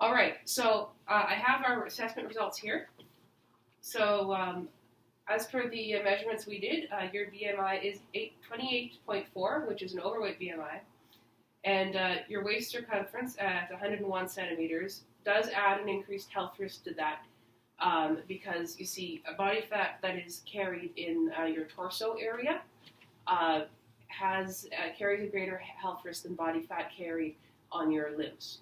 All right, so I have our assessment results here. So as per the measurements we did, your BMI is 28.4, which is an overweight BMI. And your waist circumference at 101 centimeters does add an increased health risk to that because you see a body fat that is carried in your torso area carries a greater health risk than body fat carried on your limbs.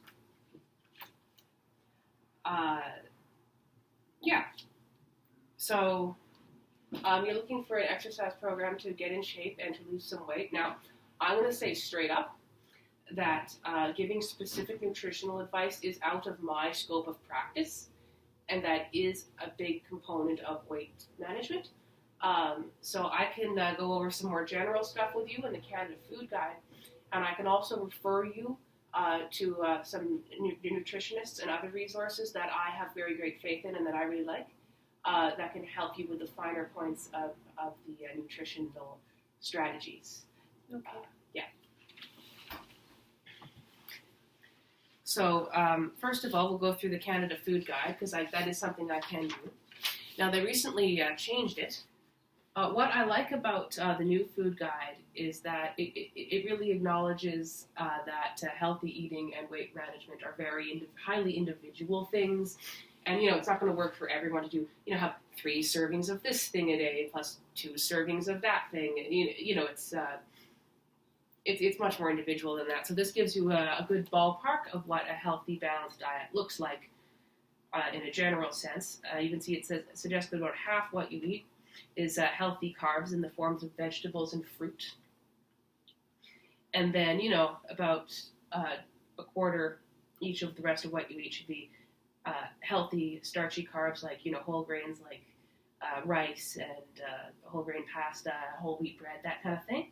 So you're looking for an exercise program to get in shape and to lose some weight. Now, I'm going to say straight up that giving specific nutritional advice is out of my scope of practice, and that is a big component of weight management. So I can go over some more general stuff with you in the Canada Food Guide, and I can also refer you to some nutritionists and other resources that I have very great faith in and that I really like that can help you with the finer points of the nutritional strategies. Okay. So first of all, we'll go through the Canada Food Guide because that is something I can do. Now, they recently changed it. What I like about the new food guide is that it really acknowledges that healthy eating and weight management are very highly individual things. And, it's not going to work for everyone to do, have 3 servings of this thing a day plus 2 servings of that thing. It's much more individual than that. So this gives you a good ballpark of what a healthy, balanced diet looks like in a general sense. You can see it suggests that about half what you eat is healthy carbs in the forms of vegetables and fruit. And then, about a quarter each of the rest of what you eat should be healthy, starchy carbs like, whole grains like rice and whole grain pasta, whole wheat bread, that kind of thing.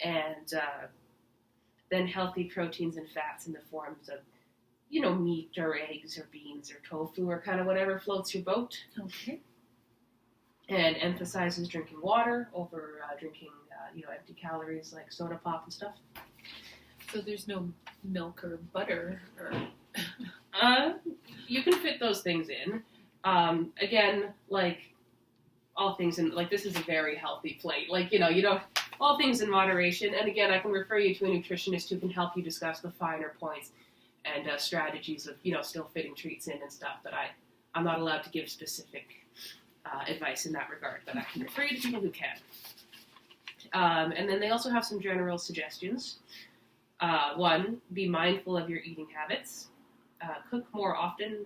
And then healthy proteins and fats in the forms of, meat or eggs or beans or tofu or kind of whatever floats your boat. Okay. And emphasizes drinking water over drinking, empty calories like soda pop and stuff. So there's no milk or butter or... You can fit those things in. Again, like all things in, like this is a very healthy plate. Like, all things in moderation. And again, I can refer you to a nutritionist who can help you discuss the finer points and strategies of, still fitting treats in and stuff. But I'm not allowed to give specific advice in that regard, but I can refer you to people who can. And then they also have some general suggestions. 1, be mindful of your eating habits. Cook more often.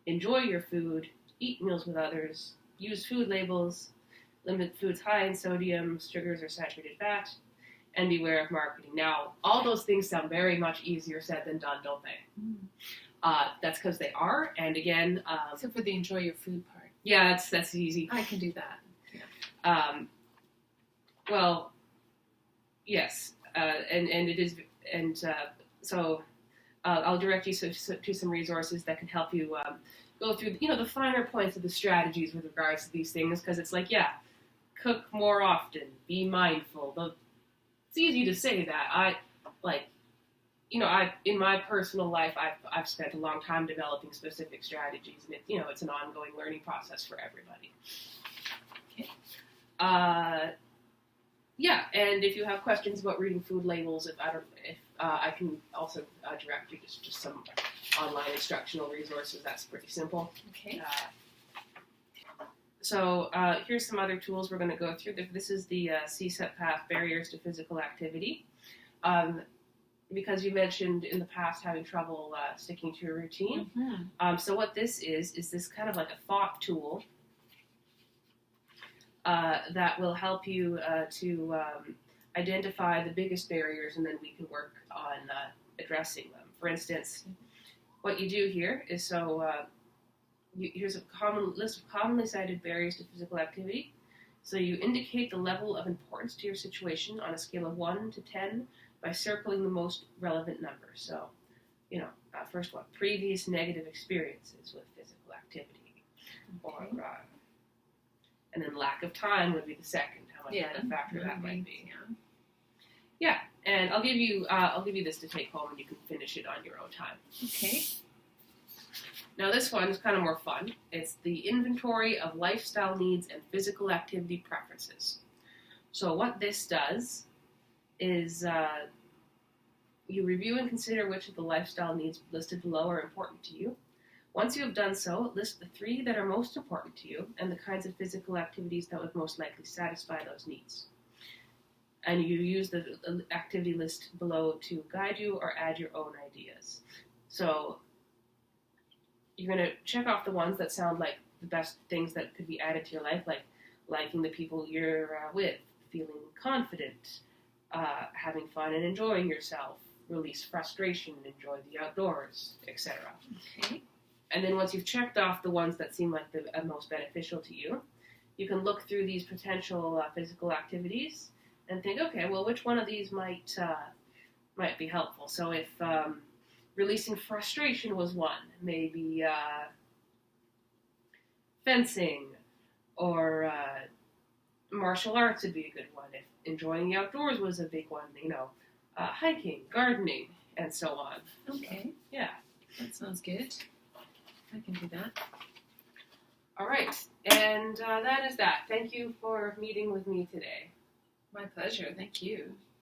Enjoy your food. Eat meals with others. Use food labels. Limit foods high in sodium, sugars, or saturated fat. And beware of marketing. Now, all those things sound very much easier said than done, don't they? Mm. That's because they are. And again... except for the enjoy your food part. Yeah, that's easy. I can do that. Yeah. Well, yes, and it is, and so I'll direct you to some resources that can help you go through, the finer points of the strategies with regards to these things, because it's like, cook more often, be mindful. It's easy to say that. In my personal life, I've spent a long time developing specific strategies, and it's an ongoing learning process for everybody. Okay. And if you have questions about reading food labels, I can also direct you to just some online instructional resources. That's pretty simple. Okay. So here's some other tools we're going to go through. This is the CSEP path, Barriers to Physical Activity. Because you mentioned in the past having trouble sticking to a routine. Mm-hmm. So what this is this kind of like a thought tool that will help you to identify the biggest barriers, and then we can work on addressing them. For instance, what you do here is here's a list of commonly cited barriers to physical activity. So you indicate the level of importance to your situation on a scale of 1 to 10 by circling the most relevant number. So, first one, previous negative experiences with physical activity. Okay. Or, and then lack of time would be the second, how much of a factor that might be. Yeah, and I'll give you this to take home, and you can finish it on your own time. Okay. Now this one is kind of more fun. It's the inventory of lifestyle needs and physical activity preferences. So what this does is you review and consider which of the lifestyle needs listed below are important to you. Once you have done so, list the 3 that are most important to you and the kinds of physical activities that would most likely satisfy those needs. And you use the activity list below to guide you or add your own ideas. So you're going to check off the ones that sound like the best things that could be added to your life, like liking the people you're with, feeling confident, having fun and enjoying yourself, release frustration, enjoy the outdoors, etc. Okay. And then once you've checked off the ones that seem like the most beneficial to you, you can look through these potential physical activities and think, okay, well, which one of these might be helpful? So if releasing frustration was one, maybe fencing or martial arts would be a good one. If enjoying the outdoors was a big one, hiking, gardening, and so on. Okay. Yeah. That sounds good. I can do that. All right. And that is that. Thank you for meeting with me today. My pleasure. Thank you.